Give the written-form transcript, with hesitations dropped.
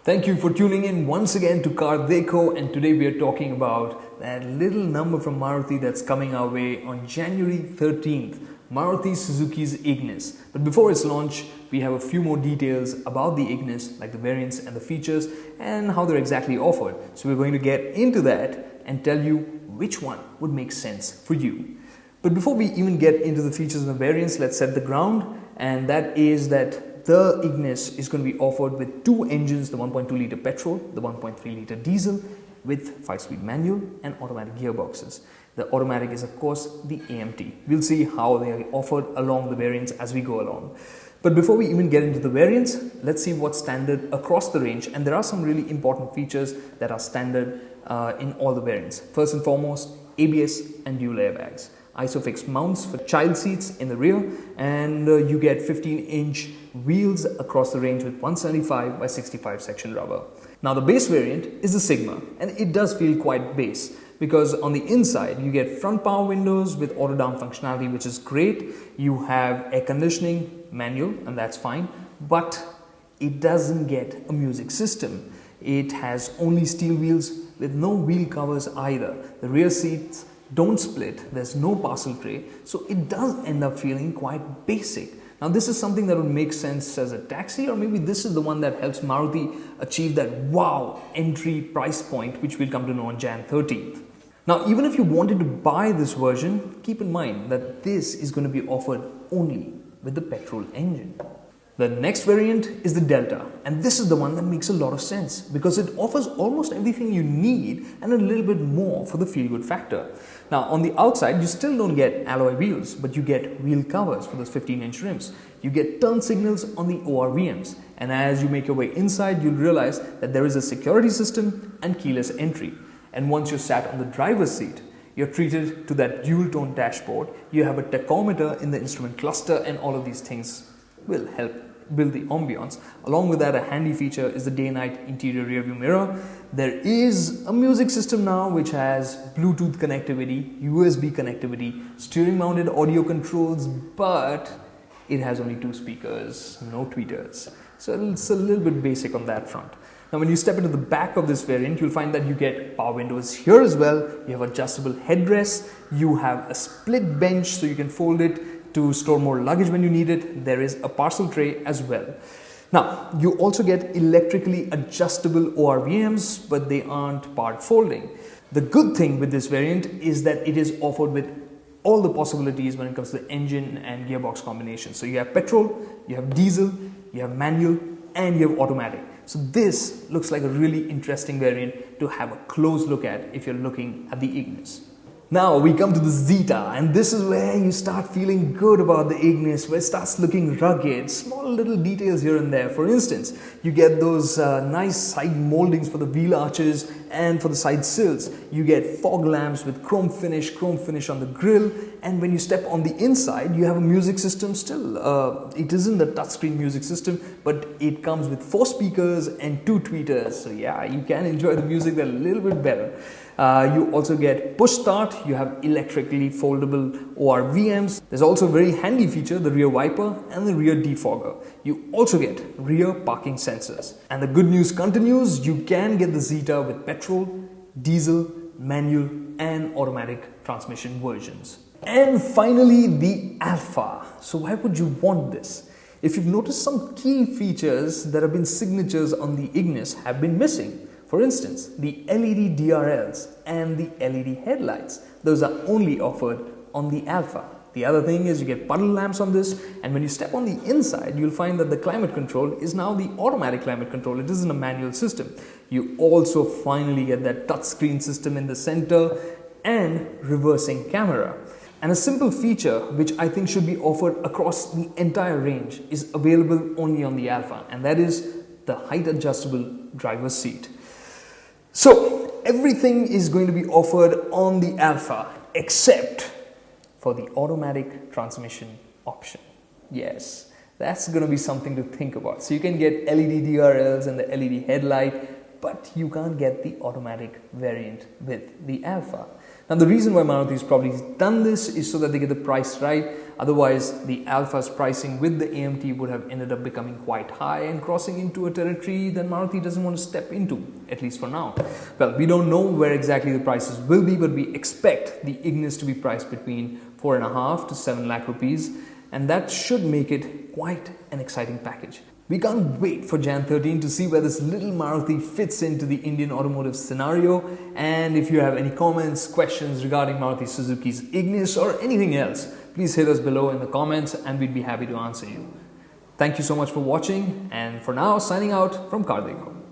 Thank you for tuning in once again to CarDekho, and today we are talking about that little number from Maruti that's coming our way on January 13th, Maruti Suzuki's Ignis. But before its launch, we have a few more details about the Ignis, like the variants and the features and how they're exactly offered. So we're going to get into that and tell you which one would make sense for you. But before we even get into the features and the variants, let's set the ground, and that is that the Ignis is going to be offered with two engines, the 1.2 litre petrol, the 1.3 litre diesel with 5-speed manual and automatic gearboxes. The automatic is of course the AMT. We'll see how they are offered along the variants as we go along. But before we even get into the variants, let's see what's standard across the range, and there are some really important features that are standard in all the variants. First and foremost, ABS and dual airbags. ISOFIX mounts for child seats in the rear, and you get 15-inch wheels across the range with 175 by 65 section rubber. Now the base variant is the Sigma, and it does feel quite base because on the inside you get front power windows with auto down functionality, which is great. You have air conditioning manual, and that's fine, but it doesn't get a music system. It has only steel wheels with no wheel covers either. The rear seats don't split, there's no parcel tray, so it does end up feeling quite basic. Now this is something that would make sense as a taxi, or maybe this is the one that helps Maruti achieve that wow entry price point, which we'll come to know on Jan 13th. Now even if you wanted to buy this version, keep in mind that this is going to be offered only with the petrol engine. The next variant is the Delta, and this is the one that makes a lot of sense because it offers almost everything you need and a little bit more for the feel-good factor. Now on the outside you still don't get alloy wheels, but you get wheel covers for those 15-inch rims. You get turn signals on the ORVMs, and as you make your way inside you'll realize that there is a security system and keyless entry. And once you're sat on the driver's seat, you're treated to that dual-tone dashboard. You have a tachometer in the instrument cluster, and all of these things will help build the ambience. Along with that, a handy feature is the day-night interior rearview mirror. There is a music system now which has Bluetooth connectivity, USB connectivity, steering mounted audio controls, but it has only 2 speakers, no tweeters. So it's a little bit basic on that front. Now when you step into the back of this variant, you'll find that you get power windows here as well. You have adjustable headrests, you have a split bench so you can fold it to store more luggage when you need it. There is a parcel tray as well. Now, you also get electrically adjustable ORVMs, but they aren't part folding. The good thing with this variant is that it is offered with all the possibilities when it comes to the engine and gearbox combination. So you have petrol, you have diesel, you have manual, and you have automatic. So this looks like a really interesting variant to have a close look at if you're looking at the Ignis. Now we come to the Zeta, and this is where you start feeling good about the Ignis, where it starts looking rugged, small little details here and there. For instance, you get those nice side moldings for the wheel arches and for the side sills. You get fog lamps with chrome finish on the grille, and when you step on the inside, you have a music system still. It isn't a touchscreen music system, but it comes with 4 speakers and 2 tweeters. So yeah, you can enjoy the music a little bit better. You also get push start, you have electrically foldable ORVMs. There's also a very handy feature, the rear wiper and the rear defogger. You also get rear parking sensors. And the good news continues, you can get the Zeta with petrol, diesel, manual and automatic transmission versions. And finally the Alpha. So why would you want this? If you've noticed, some key features that have been signatures on the Ignis have been missing. For instance, the LED DRLs and the LED headlights, those are only offered on the Alpha. The other thing is you get puddle lamps on this, and when you step on the inside, you'll find that the climate control is now the automatic climate control. It isn't a manual system. You also finally get that touchscreen system in the center and reversing camera. And a simple feature which I think should be offered across the entire range is available only on the Alpha, and that is the height adjustable driver's seat. So everything is going to be offered on the Alpha except for the automatic transmission option. Yes, that's going to be something to think about. So you can get LED DRLs and the LED headlight, but you can't get the automatic variant with the Alpha. Now the reason why Maruti's probably done this is so that they get the price right. Otherwise, the Alpha's pricing with the AMT would have ended up becoming quite high and crossing into a territory that Maruti doesn't want to step into, at least for now. Well, we don't know where exactly the prices will be, but we expect the Ignis to be priced between 4.5 to 7 lakh rupees, and that should make it quite an exciting package. We can't wait for Jan 13 to see where this little Maruti fits into the Indian automotive scenario. And if you have any comments, questions regarding Maruti Suzuki's Ignis or anything else, please hit us below in the comments and we'd be happy to answer you. Thank you so much for watching, and for now, signing out from CarDekho.